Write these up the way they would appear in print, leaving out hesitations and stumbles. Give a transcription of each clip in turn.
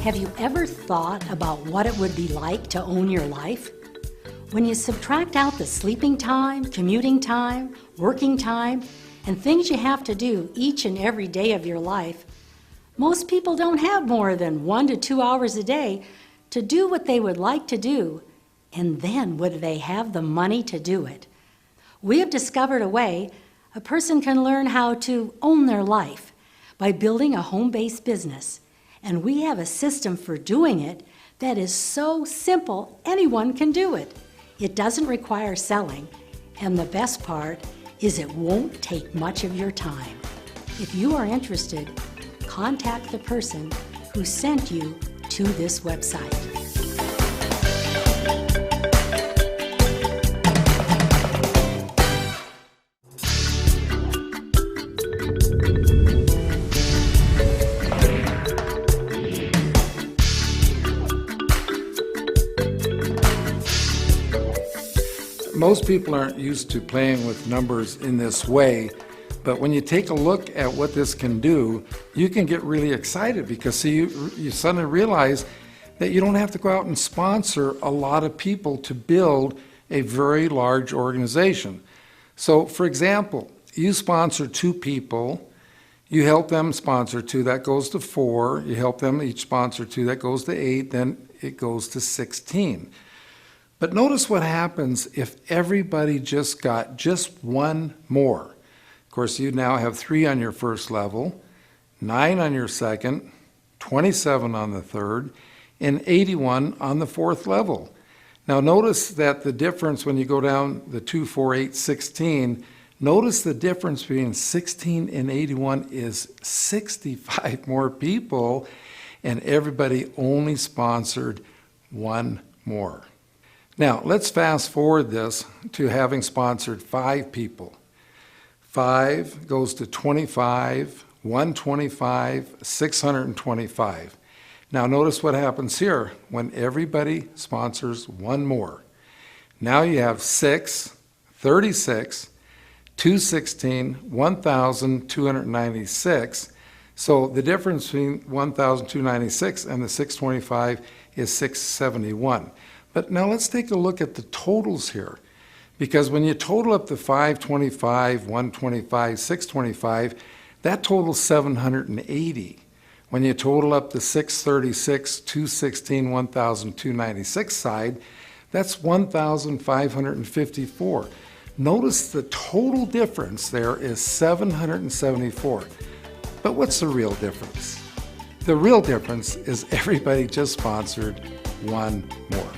Have you ever thought about what it would be like to own your life? When you subtract out the sleeping time, commuting time, working time, and things you have to do each and every day of your life, most people don't have more than 1 to 2 hours a day to do what they would like to do, and then would they have the money to do it? We have discovered a way a person can learn how to own their life by building a home-based business, and we have a system for doing it that is so simple anyone can do it. It doesn't require selling, and the best part is it won't take much of your time. If you are interested, contact the person who sent you to this website. Most people aren't used to playing with numbers in this way, but when you take a look at what this can do, you can get really excited because see, you suddenly realize that you don't have to go out and sponsor a lot of people to build a very large organization. So for example, you sponsor 2 people, you help them sponsor 2, that goes to 4, you help them each sponsor 2, that goes to 8, then it goes to 16. But notice what happens if everybody just got just 1 more. Of course, you now have 3 on your first level, 9 on your second, 27 on the third, and 81 on the 4th level. Now notice that the difference when you go down the 2, 4, 8, 16, notice the difference between 16 and 81 is 65 more people, and everybody only sponsored 1 more. Now, let's fast forward this to having sponsored 5 people. 5 goes to 25, 125, 625. Now, notice what happens here when everybody sponsors 1 more. Now you have 6, 36, 216, 1,296. So the difference between 1,296 and the 625 is 671. But now let's take a look at the totals here. Because when you total up the 525, 125, 625, that totals 780. When you total up the 636, 216, 1,296 side, that's 1,554. Notice the total difference there is 774. But what's the real difference? The real difference is everybody just sponsored 1 more.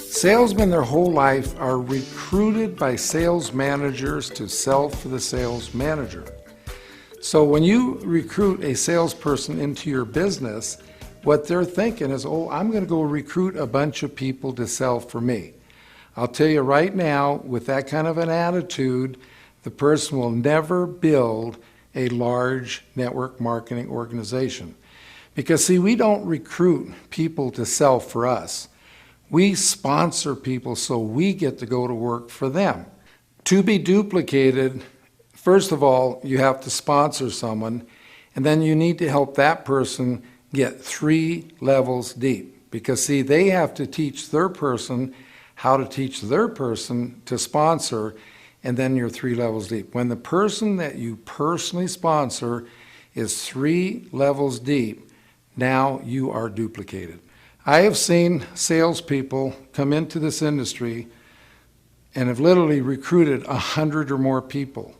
Salesmen their whole life are recruited by sales managers to sell for the sales manager. So when you recruit a salesperson into your business, what they're thinking is, oh, I'm going to go recruit a bunch of people to sell for me. I'll tell you right now, with that kind of an attitude, the person will never build a large network marketing organization. Because see, we don't recruit people to sell for us. We sponsor people so we get to go to work for them. To be duplicated, first of all, you have to sponsor someone, and then you need to help that person get 3 levels deep. Because see, they have to teach their person how to teach their person to sponsor, and then you're 3 levels deep. When the person that you personally sponsor is 3 levels deep, now you are duplicated. I have seen salespeople come into this industry and have literally recruited 100 or more people.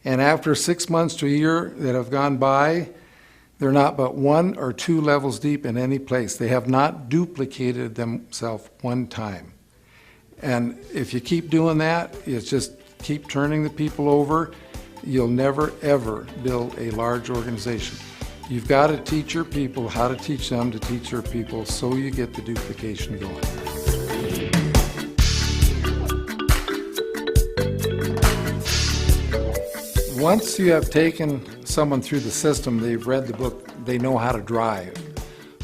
And after 6 months to a year that have gone by, they're not but 1 or 2 levels deep in any place. They have not duplicated themselves 1 time. And if you keep doing that, it's just keep turning the people over, you'll never ever build a large organization. You've got to teach your people how to teach them to teach their people so you get the duplication going. Once you have taken someone through the system, they've read the book, they know how to drive.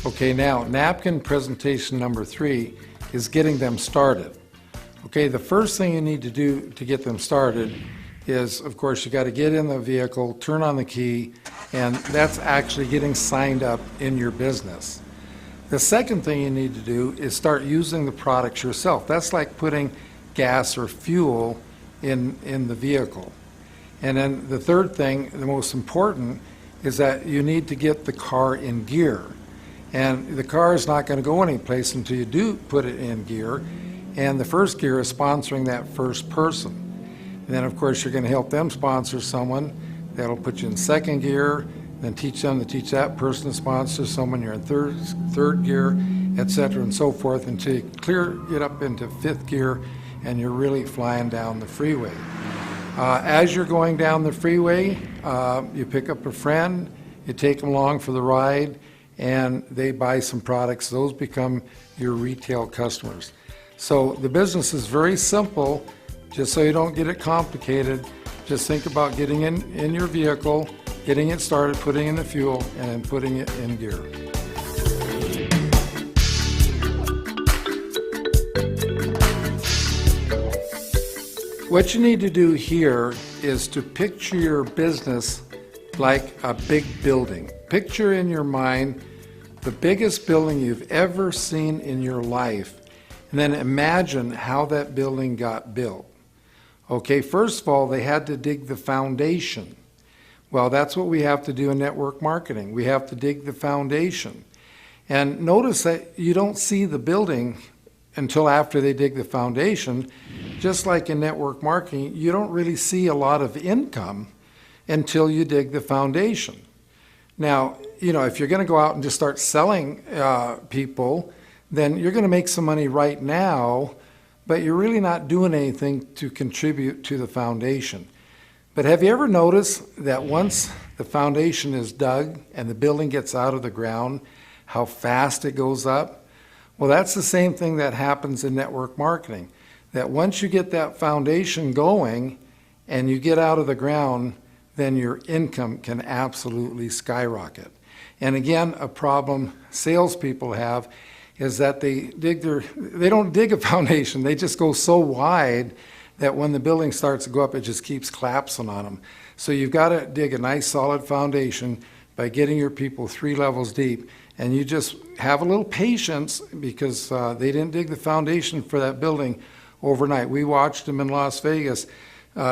Okay, now napkin presentation number 3 is getting them started. Okay, the first thing you need to do to get them started is, of course, you got to get in the vehicle, turn on the key, and that's actually getting signed up in your business. The second thing you need to do is start using the products yourself. That's like putting gas or fuel in the vehicle. And then the third thing, the most important, is that you need to get the car in gear. And the car is not going to go anyplace until you do put it in gear. And the first gear is sponsoring that first person. And then, of course, you're going to help them sponsor someone. That'll put you in second gear, then teach them to teach that person to sponsor someone. You're in third gear, etc., and so forth, until you get up into fifth gear, and you're really flying down the freeway. As you're going down the freeway, you pick up a friend, you take them along for the ride, and they buy some products. Those become your retail customers. So the business is very simple. Just so you don't get it complicated, just think about getting in your vehicle, getting it started, putting in the fuel, and then putting it in gear. What you need to do here is to picture your business like a big building. Picture in your mind the biggest building you've ever seen in your life, and then imagine how that building got built. Okay, first of all, they had to dig the foundation. Well, that's what we have to do in network marketing. We have to dig the foundation. And notice that you don't see the building until after they dig the foundation. Just like in network marketing, you don't really see a lot of income until you dig the foundation. Now, if you're going to go out and just start selling people, then you're going to make some money right now, but you're really not doing anything to contribute to the foundation. But have you ever noticed that once the foundation is dug and the building gets out of the ground, how fast it goes up? Well, that's the same thing that happens in network marketing. That once you get that foundation going and you get out of the ground, then your income can absolutely skyrocket. And again, a problem salespeople have is that they don't dig a foundation. They just go so wide that when the building starts to go up, it just keeps collapsing on them. So you've got to dig a nice solid foundation by getting your people 3 levels deep. And you just have a little patience because they didn't dig the foundation for that building overnight. We watched them in Las Vegas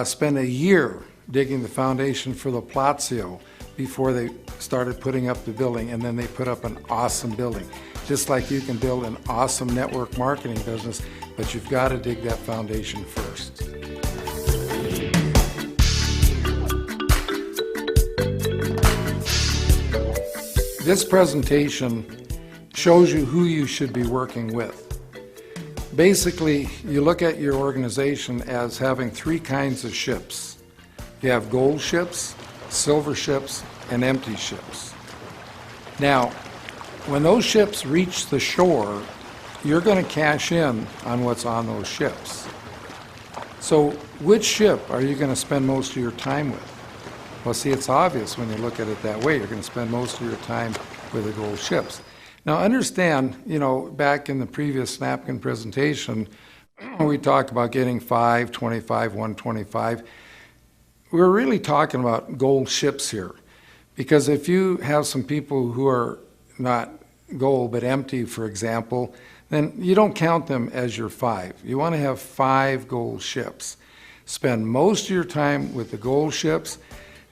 spend a year digging the foundation for the Palazzo before they started putting up the building, and then they put up an awesome building. Just like you can build an awesome network marketing business, but you've got to dig that foundation first. This presentation shows you who you should be working with. Basically, you look at your organization as having 3 kinds of ships. You have gold ships, silver ships, and empty ships. Now, when those ships reach the shore, you're going to cash in on what's on those ships. So which ship are you going to spend most of your time with? Well, see, it's obvious when you look at it that way. You're going to spend most of your time with the gold ships. Now, understand, back in the previous napkin presentation, we talked about getting 5, 25, 125. We're really talking about gold ships here. Because if you have some people who are not gold but empty, for example, then you don't count them as your 5. You want to have 5 gold ships. Spend most of your time with the gold ships,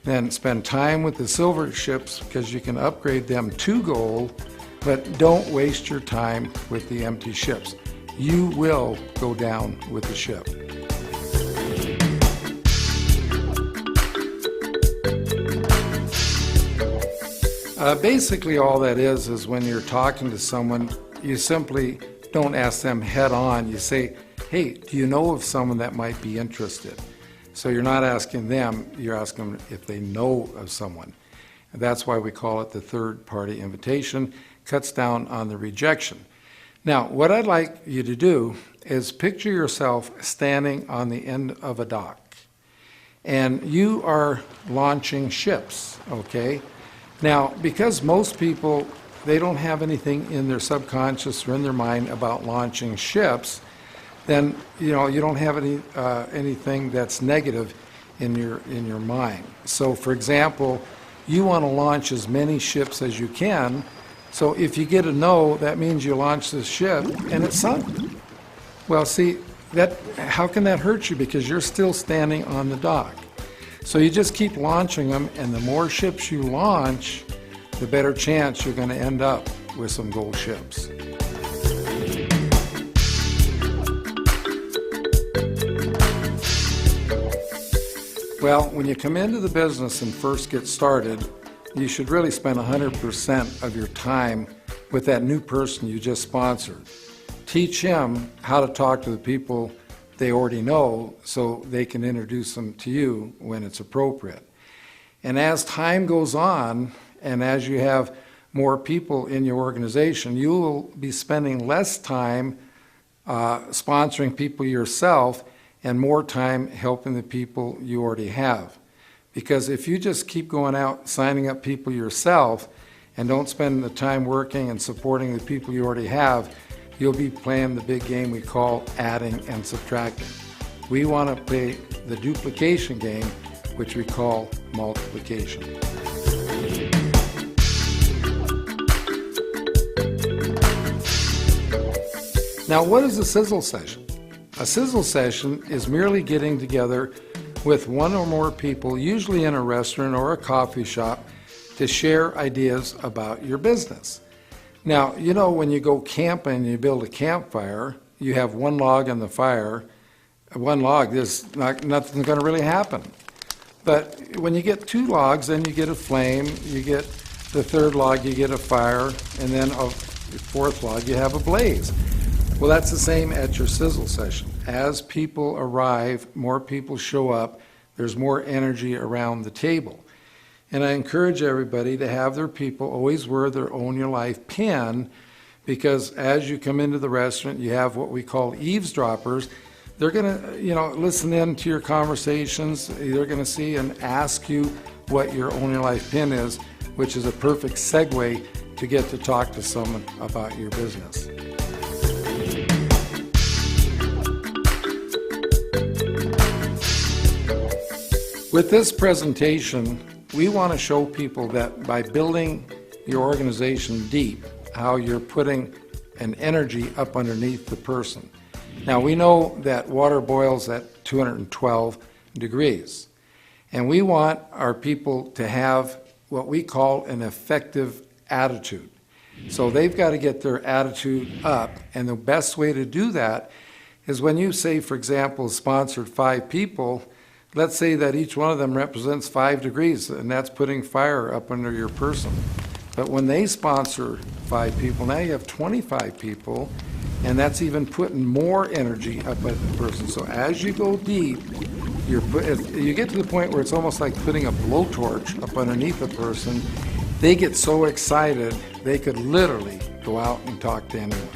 then spend time with the silver ships because you can upgrade them to gold, but don't waste your time with the empty ships. You will go down with the ship. Basically all that is when you're talking to someone, you simply don't ask them head on. You say, hey, do you know of someone that might be interested? So you're not asking them, you're asking them if they know of someone. And that's why we call it the third-party invitation. Cuts down on the rejection. Now, what I'd like you to do is picture yourself standing on the end of a dock. And you are launching ships, okay? Now, because most people, they don't have anything in their subconscious or in their mind about launching ships, then you don't have anything that's negative in your mind. So for example, you want to launch as many ships as you can. So if you get a no, that means you launch this ship and it's sunk. Well, see, how can that hurt you? Because you're still standing on the dock. So you just keep launching them, and the more ships you launch, the better chance you're going to end up with some gold ships. Well, when you come into the business and first get started, you should really spend 100% of your time with that new person you just sponsored. Teach him how to talk to the people they already know so they can introduce them to you when it's appropriate. And as time goes on, and as you have more people in your organization, you will be spending less time sponsoring people yourself and more time helping the people you already have. Because if you just keep going out signing up people yourself and don't spend the time working and supporting the people you already have, you'll be playing the big game we call adding and subtracting. We want to play the duplication game, which we call multiplication. Now, what is a sizzle session? A sizzle session is merely getting together with one or more people, usually in a restaurant or a coffee shop, to share ideas about your business. Now, you know, when you go camping and you build a campfire, you have one log on the fire. One log, nothing's going to really happen. But when you get two logs, then you get a flame. You get the third log, you get a fire, and then a fourth log, you have a blaze. Well, that's the same at your sizzle session. As people arrive, more people show up, there's more energy around the table. And I encourage everybody to have their people always wear their Own Your Life pin, because as you come into the restaurant, you have what we call eavesdroppers. They're going to, listen in to your conversations. They're going to see and ask you what your Own Your Life pin is, which is a perfect segue to get to talk to someone about your business. With this presentation, we want to show people that by building your organization deep, how you're putting an energy up underneath the person. Now, we know that water boils at 212 degrees, and we want our people to have what we call an effective attitude. So they've got to get their attitude up, and the best way to do that is when you say, for example, sponsored 5 people, let's say that each one of them represents 5 degrees, and that's putting fire up under your person. But when they sponsor 5 people, now you have 25 people, and that's even putting more energy up at the person. So as you go deep, you get to the point where it's almost like putting a blowtorch up underneath a person. They get so excited, they could literally go out and talk to anyone.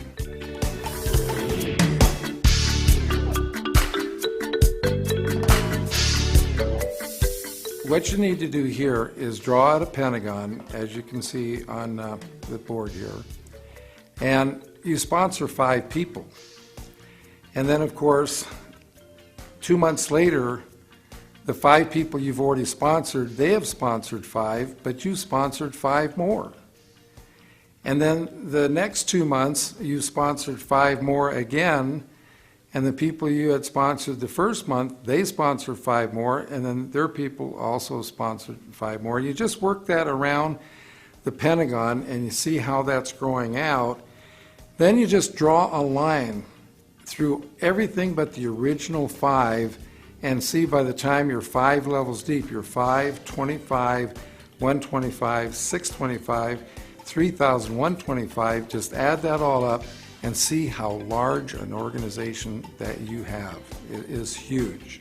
What you need to do here is draw out a pentagon, as you can see on the board here, and you sponsor 5 people. And then, of course, 2 months later, the 5 people you've already sponsored, they have sponsored 5, but you sponsored 5 more. And then the next 2 months, you sponsored 5 more again, and the people you had sponsored the first month, they sponsored 5 more, and then their people also sponsored 5 more. You just work that around the pentagon, and you see how that's growing out. Then you just draw a line through everything but the original 5, and see by the time you're 5 levels deep, you're 5, 25, 125, 625, 3,125, just add that all up, and see how large an organization that you have. It is huge.